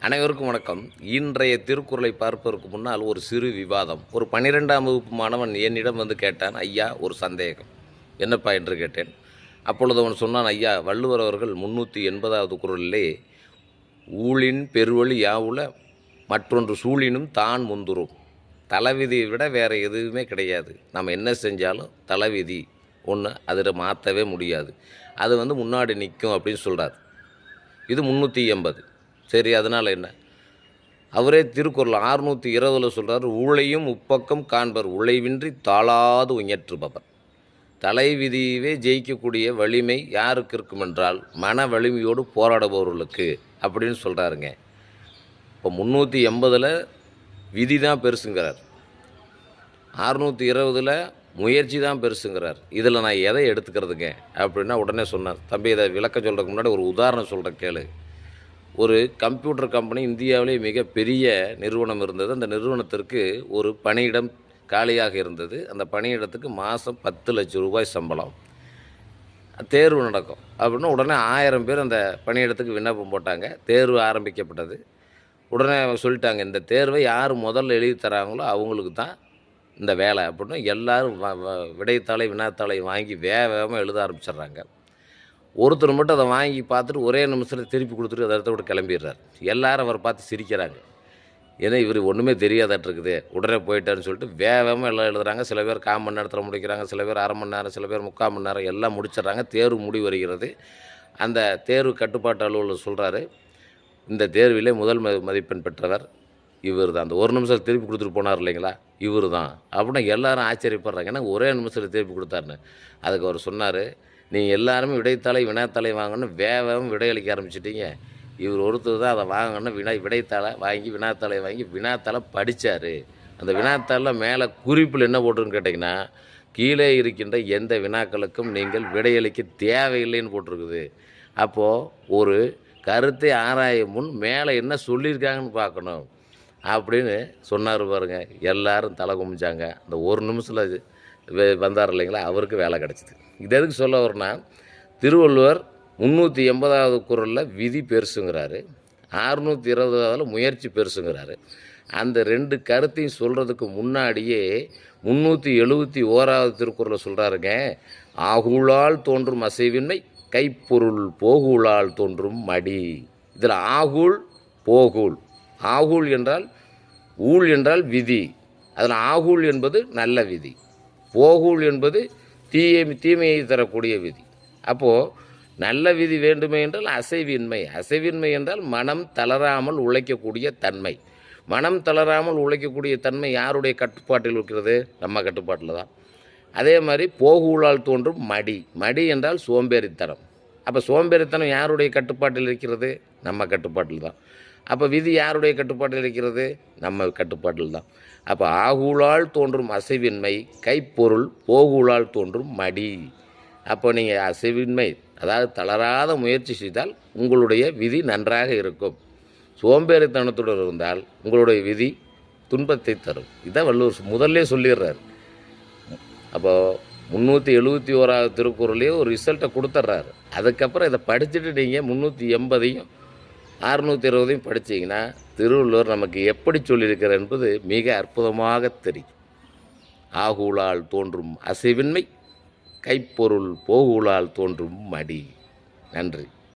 அனைவருக்கும் வணக்கம். இன்றைய திருக்குறளை பார்ப்பதற்கு முன்னால் ஒரு சிறு விவாதம். ஒரு 12ஆம் வகுப்பு மாணவன் என்னிடம் வந்து கேட்டான், ஐயா ஒரு சந்தேகம். என்னப்பா என்று கேட்டேன். அப்பொழுது அவன் சொன்னான், ஐயா வள்ளுவர் அவர்கள் 380வது குறளிலே ஊழின் பெருவழி யாவுல மற்றொன்று சூழினும் தான் முந்துரும். தலைவிதியை விட வேறு எதுவுமே கிடையாது. நம்ம என்ன செஞ்சாலும் தலைவிதி ஒன்று அதில் மாற்றவே முடியாது. அது முன்னாடி நிற்கும் அப்படின்னு சொல்கிறார். இது 380. சரி, அதனால் என்ன? அவரே திருக்குறள் 620 சொல்கிறார், ஊழையும் உப்பக்கம் காண்பர் உழைவின்றி தாளாது உயற்றுபவர். தலைவிதியவே ஜெயிக்கக்கூடிய வலிமை யாருக்கு இருக்கும் என்றால் மன வலிமையோடு போராடுபவர்களுக்கு அப்படின்னு சொல்கிறாருங்க. இப்போ 380 விதி தான் பெருசுங்கிறார், 620 முயற்சி தான் பெருசுங்கிறார். இதில் நான் எதை எடுத்துக்கிறதுங்க அப்படின்னா உடனே சொன்னார், தம்பி இதை விளக்க சொல்கிறதுக்கு முன்னாடி ஒரு உதாரணம் சொல்கிறேன் கேளு. ஒரு கம்ப்யூட்டர் கம்பெனி இந்தியாவிலே மிகப்பெரிய நிறுவனம் இருந்தது. அந்த நிறுவனத்திற்கு ஒரு பணியிடம் காலியாக இருந்தது. அந்த பணியிடத்துக்கு மாதம் 10 லட்சம் ரூபாய் சம்பளம். தேர்வு நடக்கும் அப்படின்னா உடனே 1000 பேர் அந்த பணியிடத்துக்கு விண்ணப்பம் போட்டாங்க. தேர்வு ஆரம்பிக்கப்பட்டது. உடனே சொல்லிட்டாங்க, இந்த தேர்வை யார் முதல்ல எழுதி தராங்களோ அவங்களுக்கு தான் இந்த வேலை அப்படின்னு எல்லோரும் விடைத்தாளை வினாத்தாளை வாங்கி வேகமாக எழுத ஆரம்பிச்சிட்றாங்க. ஒருத்தர் மட்டும் அதை வாங்கி பார்த்துட்டு ஒரே நிமிஷத்தில் திருப்பி கொடுத்துட்டு அதை இடத்த விட்டு கிளம்பிடுறார். எல்லோரும் அவரை பார்த்து சிரிக்கிறாங்க. ஏன்னா இவர் ஒன்றுமே தெரியாதாட்டிருக்குது, உடனே போயிட்டாருன்னு சொல்லிட்டு வேகமாக எல்லாம் எழுதுறாங்க. சில பேர் 1/4 மணி நேரத்தில் முடிக்கிறாங்க, சில பேர் அரை மணி நேரம், சில பேர் 3/4 மணி நேரம் எல்லாம் முடிச்சிட்றாங்க. தேர்வு முடிவு வருகிறது. அந்த தேர்வு கட்டுப்பாட்டு அலுவலர் சொல்கிறாரு, இந்த தேர்விலே முதல் மதிப்பெண் பெற்றவர் இவர் தான். அந்த ஒரு நிமிஷம் திருப்பி கொடுத்துட்டு போனார் இல்லைங்களா, இவர் தான் அப்படின்னா எல்லோரும் ஆச்சரியப்படுறாங்க. ஏன்னா ஒரே நிமிஷத்தில் திருப்பி கொடுத்தாருன்னு. அதுக்கு அவர் சொன்னார், நீங்கள் எல்லாருமே விடைத்தாளை வினாத்தாளை வாங்கணும் வேகம் விடையளிக்க ஆரம்பிச்சிட்டிங்க. இவர் ஒருத்தர் தான் அதை வாங்கணும் விடைத்தாளை வாங்கி வினாத்தாளை வாங்கி வினாத்தாளை படித்தார். அந்த வினாத்தாளில் மேலே குறிப்பில் என்ன போட்டிருக்குன்னு கேட்டிங்கன்னா, கீழே இருக்கின்ற எந்த வினாக்களுக்கும் நீங்கள் விடையளிக்க தேவையில்லைன்னு போட்டிருக்குது. அப்போது ஒரு கருத்தை ஆராயும் முன் மேலே என்ன சொல்லியிருக்காங்கன்னு பார்க்கணும் அப்படின்னு சொன்னார் பாருங்க. எல்லோரும் தலை குமிச்சாங்க. அந்த ஒரு நிமிஷத்தில் வந்தார் இல்லைங்களா, அவருக்கு வேலை கிடச்சிது. இது எதுக்கு சொல்ல வரனா, திருவள்ளுவர் 380வது குறளில் விதி பெருசுங்கிறாரு, 620ல் முயற்சி பெருசுங்கிறாரு. அந்த 2 கருத்தையும் சொல்கிறதுக்கு முன்னாடியே 371வது திருக்குறளில் சொல்கிறாருங்க, ஆகூழால் தோன்றும் அசைவின்மை கைப்பொருள் போகூழால் தோன்றும் மடி. இதில் ஆகூழ் போகூழ், ஆகூழ் என்றால் ஊழ் என்றால் விதி, அதில் ஆகூழ் என்பது நல்ல விதி, போகூழ் என்பது தீமையை தரக்கூடிய விதி. அப்போது நல்ல விதி வேண்டுமே என்றால் அசைவின்மை, அசைவின்மை என்றால் மனம் தளராமல் உழைக்கக்கூடிய தன்மை. மனம் தளராமல் உழைக்கக்கூடிய தன்மை யாருடைய கட்டுப்பாட்டில் இருக்கிறது? நம்ம கட்டுப்பாட்டில் தான். அதே மாதிரி போகூழால் தோன்றும் மடி, மடி என்றால் சோம்பேறித்தனம். அப்போ சோம்பேறித்தனம் யாருடைய கட்டுப்பாட்டில் இருக்கிறது? நம்ம கட்டுப்பாட்டில் தான். அப்போ விதி யாருடைய கட்டுப்பாட்டில் இருக்கிறது? நம்ம கட்டுப்பாட்டில் தான். அப்போ ஆகூழால் தோன்றும் அசைவின்மை கைப்பொருள் போகூழால் தோன்றும் மடி. அப்போ நீங்கள் அசைவின்மை அதாவது தளராத முயற்சி செய்தால் உங்களுடைய விதி நன்றாக இருக்கும். சோம்பேறித்தனத்துடன் இருந்தால் உங்களுடைய விதி துன்பத்தை தரும். இதான் வள்ளுவர் முதல்ல சொல்லிடுறார். அப்போது 371வது திருக்குறளையே ஒரு ரிசல்ட்டை கொடுத்துட்றாரு. அதுக்கப்புறம் இதை படிச்சுட்டு நீங்கள் 380ஐயும் 620ஐயும் படித்தீங்கன்னா திருவள்ளுவர் நமக்கு எப்படி சொல்லியிருக்கிறார் என்பது மிக அற்புதமாக தெரியும். ஆகூழால் தோன்றும் அசைவின்மை கைப்பொருள் போகூழால் தோன்றும் மடி. நன்றி.